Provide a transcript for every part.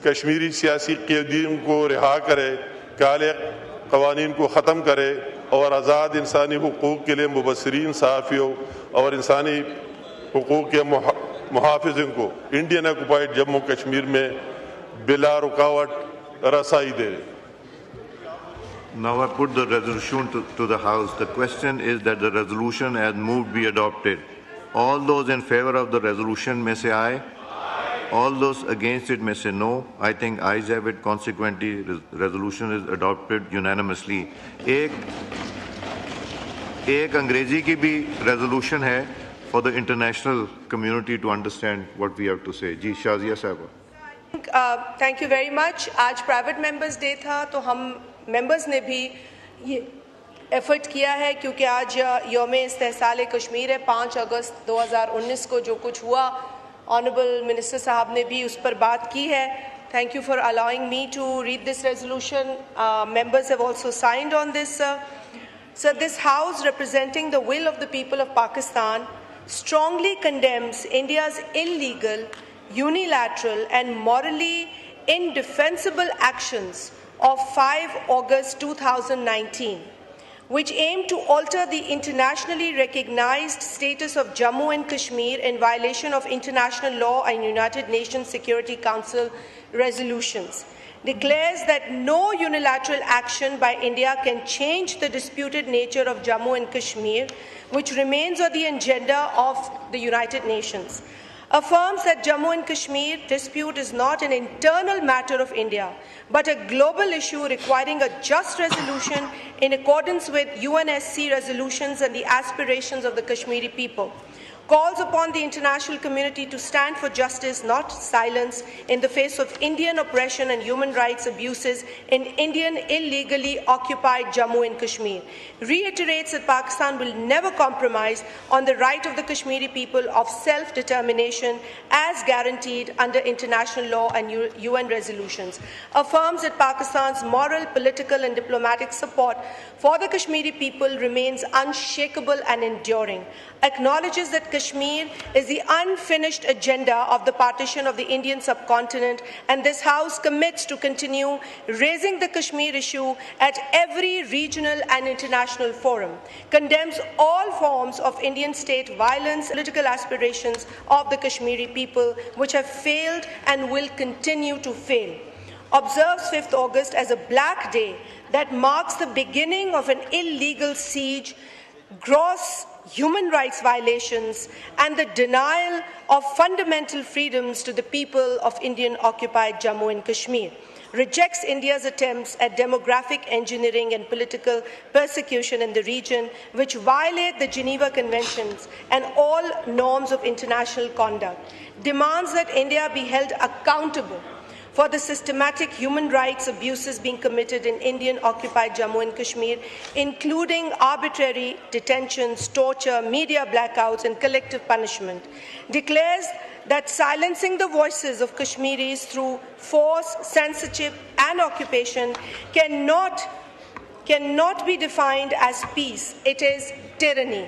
कश्मीरी सियासी कैदीन को रिहा करे, काले कवानीन को ख़त्म करे और आज़ाद इंसानी हुकूक़ के लिए मुबस्सिरीन सहाफ़ियों और इंसानी हुकूक़ के मुहाफ़िज़िन को इंडियन ऑक्युपाइड जम्मू कश्मीर में बिला रुकावट रसाई दे। Now I put the resolution to the House. The question is that the resolution as moved be adopted. All those in favor of the resolution may say aye. All those against it may say no. I think ayes have it. Consequently, resolution is adopted unanimously. एक अंग्रेजी की भी resolution है for the international community to understand what we have to say. जी शाजिया साहबा. Thank you very much. आज private members day था तो हम मेंबर्स ने भी ये एफर्ट किया है क्योंकि आज यौम इस्तेहसाल कश्मीर है 5 अगस्त 2019 को जो कुछ हुआ ऑनरेबल मिनिस्टर साहब ने भी उस पर बात की है. Thank you for allowing me to read this resolution. Members have also signed on this. So this House, representing the will of the people of Pakistan, strongly condemns India's illegal, unilateral and morally indefensible actions of 5 August 2019, which aim to alter the internationally recognized status of Jammu and Kashmir in violation of international law and United Nations Security Council resolutions, declares that no unilateral action by India can change the disputed nature of Jammu and Kashmir, which remains on the agenda of the United Nations, affirms that Jammu and Kashmir dispute is not an internal matter of India, but a global issue requiring a just resolution in accordance with UNSC resolutions and the aspirations of the Kashmiri people, calls upon the international community to stand for justice, not silence, in the face of Indian oppression and human rights abuses in Indian illegally occupied Jammu and Kashmir, reiterates that Pakistan will never compromise on the right of the Kashmiri people of self-determination as guaranteed under international law and UN resolutions, affirms that Pakistan's moral, political and diplomatic support for the Kashmiri people remains unshakable and enduring, acknowledges that Kashmir is the unfinished agenda of the partition of the Indian subcontinent, and this House commits to continue raising the Kashmir issue at every regional and international forum, condemns all forms of Indian state violence, political aspirations of the Kashmiri people which have failed and will continue to fail, observes 5th August as a black day that marks the beginning of an illegal siege, gross human rights violations and the denial of fundamental freedoms to the people of Indian-occupied Jammu and Kashmir, rejects India's attempts at demographic engineering and political persecution in the region, which violate the Geneva Conventions and all norms of international conduct, demands that India be held accountable for the systematic human rights abuses being committed in Indian-occupied Jammu and Kashmir, including arbitrary detentions, torture, media blackouts and collective punishment, declares that silencing the voices of Kashmiris through force, censorship and occupation cannot be defined as peace. It is tyranny.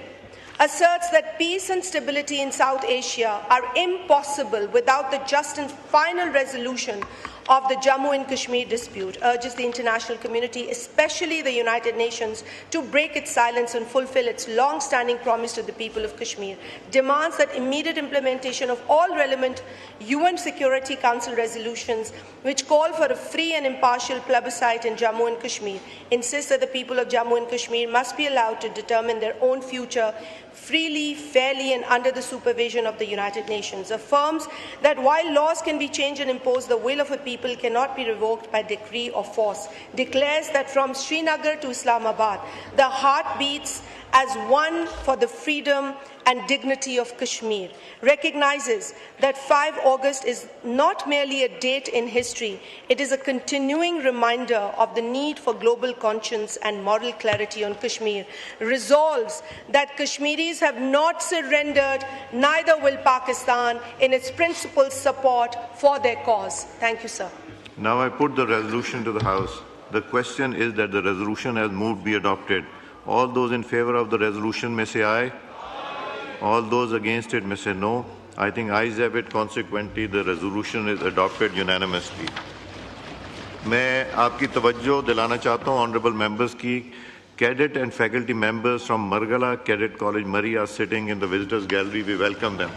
Asserts that peace and stability in South Asia are impossible without the just and final resolution of the Jammu and Kashmir dispute, urges the international community, especially the United Nations, to break its silence and fulfill its long-standing promise to the people of Kashmir, demands that immediate implementation of all relevant UN Security Council resolutions which call for a free and impartial plebiscite in Jammu and Kashmir, insists that the people of Jammu and Kashmir must be allowed to determine their own future freely, fairly and under the supervision of the United Nations, affirms that while laws can be changed and imposed, the will of a people cannot be revoked by decree or force, declares that from Srinagar to Islamabad, the heart beats as one for the freedom and dignity of Kashmir, recognizes that 5 August is not merely a date in history, it is a continuing reminder of the need for global conscience and moral clarity on Kashmir, resolves that Kashmiris have not surrendered, neither will Pakistan, in its principled support for their cause. Thank you, sir. Now I put the resolution to the House. The question is that the resolution as moved be adopted. All those in favor of the resolution may say aye. All those against it may say no. I think ayes have it. Consequently, the resolution is adopted unanimously. मैं आपकी तवज्जो दिलाना चाहता हूँ honourable members की cadet and faculty members from Margala Cadet College, Murray, are sitting in the visitors gallery. We welcome them.